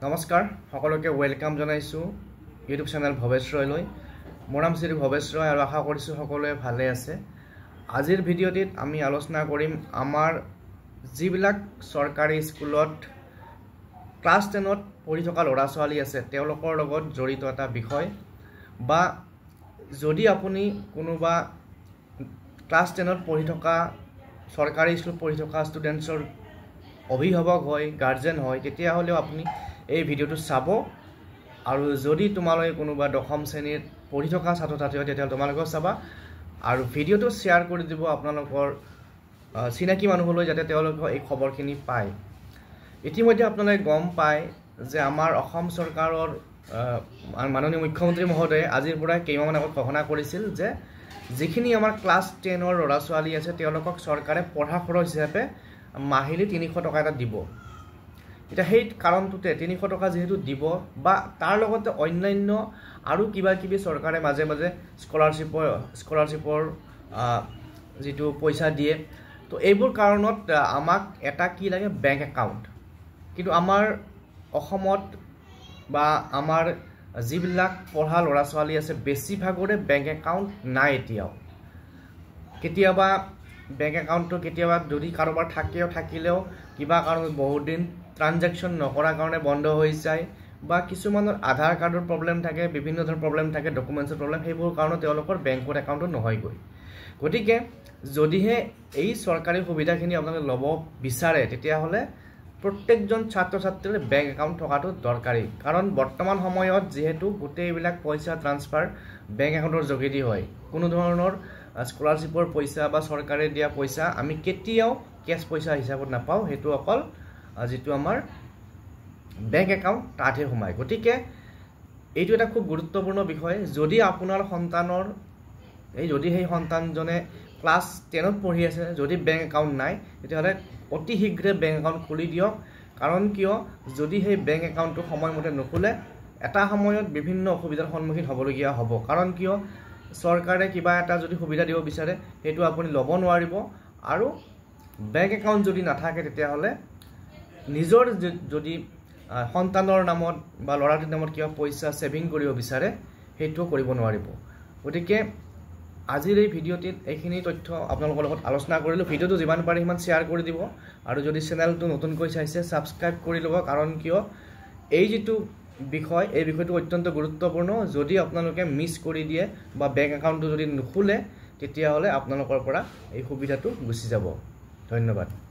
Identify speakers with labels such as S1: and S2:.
S1: নমস্কাৰ সকলোকে ওয়েলকাম জনাইছো ইউটিউব চেনেল ভৱেশ ৰয়লৈ মোৰ নাম শ্ৰী ভৱেশ ৰয় আৰু আশা কৰিছো সকলোৱে ভালে আছে আজিৰ ভিডিঅ'টিত আমি আলোচনা কৰিম আমাৰ যিবিলাক চৰকাৰী স্কুলত ক্লাছ 10ত পঢ়ি থকা ল'ৰা ছোৱালী আছে তেওঁলোকৰ লগত জড়িত এটা বিষয় বা যদি আপুনি কোনোবা ক্লাছ 10ত পঢ়ি থকা চৰকাৰী স্কুলত পঢ়ি থকা ষ্টুডেন্টছৰ অভিভাৱক হয় গাৰ্জেন হয় তেতিয়া হলেও আপুনি এই ভিডিওটো চাব আৰু যদি তোমালোকে কোনোবা দশম শ্ৰেণীত পঢ়ি থকা ছাত্ৰ ছাত্ৰী হয় তেতিয়া তোমালোকেও চাবা আৰু ভিডিওটো শেয়াৰ কৰি দিব আপোনালোকৰ চিনাকি মানুহলৈ যাতে তেওঁলোকে এই খবৰখিনি পায় ইতিমধ্যে আপোনালোকে গম পায় যে আমাৰ অসম চৰকাৰৰ মাননীয় মুখ্যমন্ত্ৰী মহোদয়ে আজিৰ পৰা কেইমাহমান আগত ঘোষণা কৰিছিল যে যিখিনি আমাৰ ক্লাছ 10ৰ ল'ৰা ছোৱালী আছে তেওঁলোকক চৰকাৰে পঢ়া খৰচ হিচাপে মাহিলি 300 টকা এটা দিব এটা হেই কাৰণটোতে 300 টকা যেহেতু দিব বা তাৰ লগতে অন্যান্য আৰু কিবা কিবি চৰকাৰে মাজে মাজে স্কলাৰশিপৰ যেটো পইচা দিয়ে তো এইবোৰ কাৰণত আমাক এটা কি লাগে বেংক একাউণ্ট কিন্তু আমাৰ অসমত বা আমাৰ যিবিলাক পঢ়া ল'ৰা ছোৱালী আছে বেছিভাগৰে বেংক একাউণ্ট নাই এতিয়াও কেতিয়াবা বেংক একাউণ্টটো কেতিয়াবা যদি কাৰোবাৰ থাকিলেও কিবা কাৰণত বহুত দিন ট্ৰানজাকশন নকৰাৰ কাৰণে বন্ধ হৈ যায় বা কিছুমানৰ আধাৰ কাৰ্ডৰ প্ৰবলেম থাকে বিভিন্ন ধৰণৰ প্ৰবলেম থাকে ডকুমেন্টছৰ প্ৰবলেম সেইবোৰ কাৰণত তেওঁলোকৰ বেংকৰ একাউণ্টটো নহয় গৈ গতিকে যদিহে এই চৰকাৰী সুবিধাখিনি আপোনালোকে ল'ব বিচাৰে তেতিয়া হলে প্ৰত্যেকজন ছাত্ৰ ছাত্ৰীৰ বেংক একাউণ্ট থকাটো দৰকাৰী কাৰণ বৰ্তমান সময়ত যেহেতু গোটেইবিলাক পইচা ট্ৰান্সফাৰ বেংক একাউণ্টৰ যোগেদি হয় কোনো ধৰণৰ স্কলাৰশিপৰ পইচা বা চৰকাৰে দিয়া পইচা আমি কেতিয়াও কেশ পইচা হিচাপত নাপাও হেতু অকল যেটো আমাৰ বেংক একাউণ্ট তাতে সোমায় গতিকে এইটো এটা খুব গুৰুত্বপূৰ্ণ বিষয় যদি আপোনাৰ সন্তানৰ যদি সেই সন্তানজনে ক্লাছ 10ত পঢ়ি আছে যদি বেংক একাউণ্ট নাই তেতিয়াহলে অতি শীঘ্ৰে বেংক একাউণ্ট খুলি দিয়ক কাৰণ কিয় যদি সেই বেংক একাউণ্টটো সময়মতে নখুলে এটা সময়ত বিভিন্ন অসুবিধাৰ সন্মুখীন হ'বলগীয়া হ'ব কাৰণ কিয় চৰকাৰে কিবা এটা যদি সুবিধা দিব বিচাৰে হেতু আপুনি ল'ব নোৱাৰিব আৰু বেংক একাউণ্ট যদি নাথাকে তেতিয়াহলে নিজৰ যদি সন্তানৰ নামত বা ল'ৰাটোৰ নামত কিবা পইচা সেভিং কৰিব বিচাৰে হেতু কৰিব নোৱাৰিব গতিকে আজিৰ এই ভিডিওটিত এইখিনি তথ্য আপোনালোকৰ লগত আলোচনা কৰিলো ভিডিওটো যিমান পাৰে সিমান শেয়াৰ কৰি দিব আৰু যদি চেনেলটো নতুনকৈ চাইছে সাবস্ক্ৰাইব কৰি ল'ব কাৰণ কিয় এই যেটো বিষয় এই বিষয়টো অত্যন্ত গুৰুত্বপূৰ্ণ যদি আপোনালোকে মিস কৰি দিয়ে বা বেংক একাউণ্টটো যদি নুখুলে তেতিয়া হলে আপোনালোকৰ পৰা এই সুবিধাটো গুছি যাব ধন্যবাদ